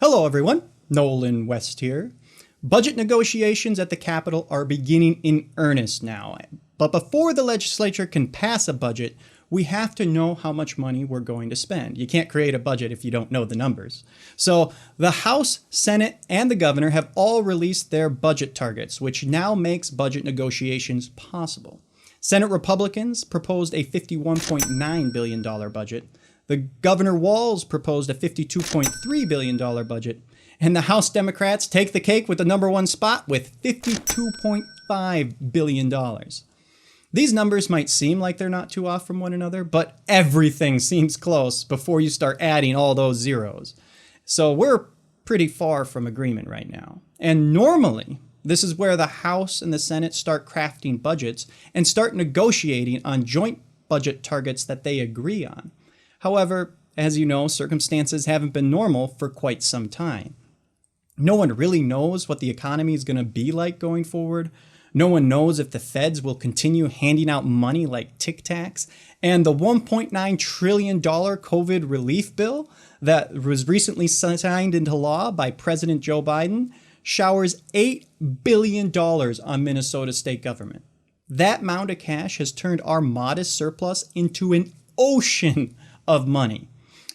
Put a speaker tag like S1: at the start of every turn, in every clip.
S1: Hello everyone, Nolan West here. Budget negotiations at the Capitol are beginning in earnest now. But before the legislature can pass a budget, we have to know how much money we're going to spend. You can't create a budget if you don't know the numbers. So the House, Senate, and the governor have all released their budget targets, which now makes budget negotiations possible. Senate Republicans proposed a $51.9 billion budget. The Governor Walz proposed a $52.3 billion budget. And the House Democrats take the cake with the number one spot with $52.5 billion. These numbers might seem like they're not too off from one another, but everything seems close before you start adding all those zeros. So we're pretty far from agreement right now. And normally, this is where the House and the Senate start crafting budgets and start negotiating on joint budget targets that they agree on. However, as you know, circumstances haven't been normal for quite some time. No one really knows what the economy is going to be like going forward. No one knows if the feds will continue handing out money like Tic Tacs. And the $1.9 trillion COVID relief bill that was recently signed into law by President Joe Biden showers $8 billion on Minnesota state government. That amount of cash has turned our modest surplus into an ocean of money.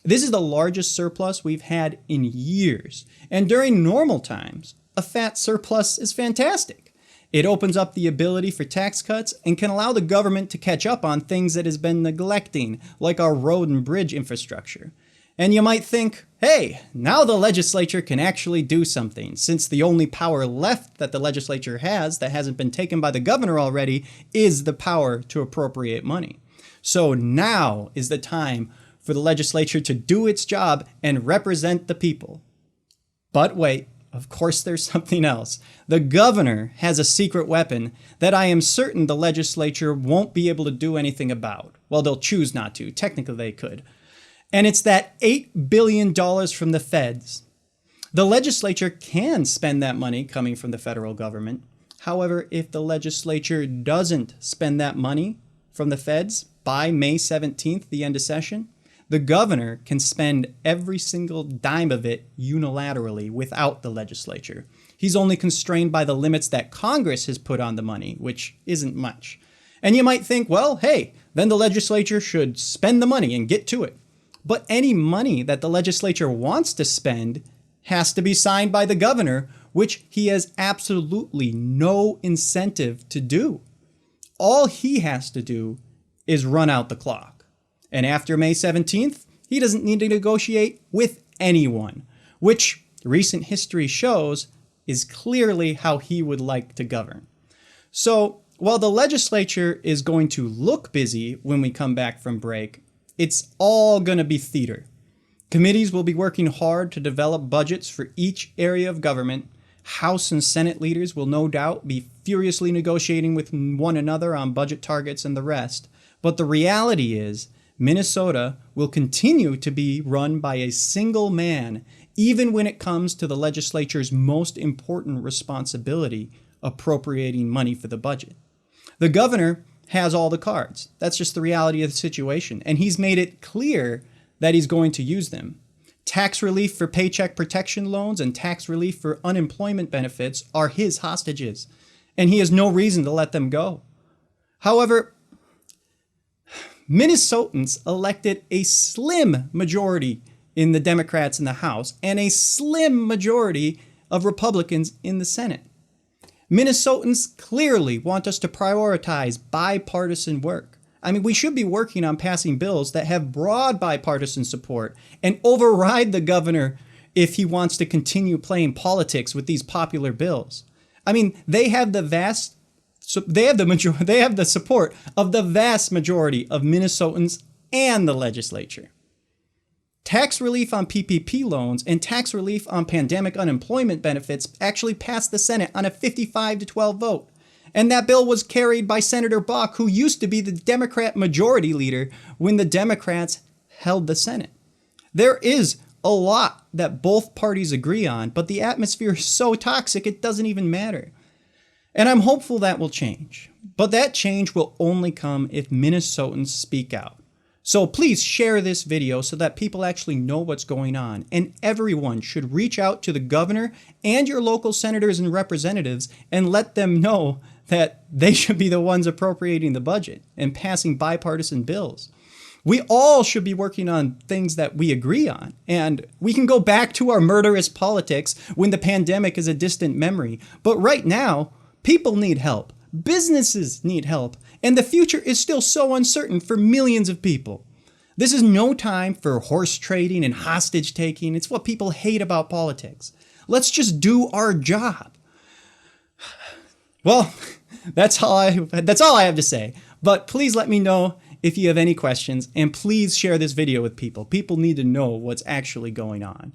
S1: This is the largest surplus we've had in years. And during normal times, a fat surplus is fantastic. It opens up the ability for tax cuts and can allow the government to catch up on things it has been neglecting, like our road and bridge infrastructure. And you might think, hey, now the legislature can actually do something, since the only power left that the legislature has that hasn't been taken by the governor already is the power to appropriate money. So now is the time for the legislature to do its job and represent the people. But wait, of course there's something else. The governor has a secret weapon that I am certain the legislature won't be able to do anything about. Well, they'll choose not to. Technically they could. And it's that $8 billion from the feds. The legislature can spend that money coming from the federal government. However, if the legislature doesn't spend that money from the feds by May 17th, the end of session, the governor can spend every single dime of it unilaterally without the legislature. He's only constrained by the limits that Congress has put on the money, which isn't much. And you might think, well, hey, then the legislature should spend the money and get to it. But any money that the legislature wants to spend has to be signed by the governor, which he has absolutely no incentive to do. All he has to do is run out the clock. And after May 17th, he doesn't need to negotiate with anyone, which recent history shows is clearly how he would like to govern. So while the legislature is going to look busy when we come back from break, it's all going to be theater. Committees will be working hard to develop budgets for each area of government. House and Senate leaders will no doubt be furiously negotiating with one another on budget targets and the rest. But the reality is, Minnesota will continue to be run by a single man, even when it comes to the legislature's most important responsibility, appropriating money for the budget. The governor has all the cards. That's just the reality of the situation. And he's made it clear that he's going to use them. Tax relief for paycheck protection loans and tax relief for unemployment benefits are his hostages, and he has no reason to let them go. However, Minnesotans elected a slim majority in the Democrats in the House and a slim majority of Republicans in the Senate. Minnesotans clearly want us to prioritize bipartisan work. I mean, we should be working on passing bills that have broad bipartisan support and override the governor if he wants to continue playing politics with these popular bills. I mean, they have the support of the vast majority of Minnesotans and the legislature. Tax relief on PPP loans and tax relief on pandemic unemployment benefits actually passed the Senate on a 55-12 vote. And that bill was carried by Senator Bach, who used to be the Democrat majority leader when the Democrats held the Senate. There is a lot that both parties agree on, but the atmosphere is so toxic it doesn't even matter. And I'm hopeful that will change. But that change will only come if Minnesotans speak out. So please share this video so that people actually know what's going on. And everyone should reach out to the governor and your local senators and representatives and let them know that they should be the ones appropriating the budget and passing bipartisan bills. We all should be working on things that we agree on. And we can go back to our murderous politics when the pandemic is a distant memory. But right now, people need help. Businesses need help. And the future is still so uncertain for millions of people. This is no time for horse trading and hostage taking. It's what people hate about politics. Let's just do our job. Well, that's all I have to say. But please let me know if you have any questions, and please share this video with people. People need to know what's actually going on.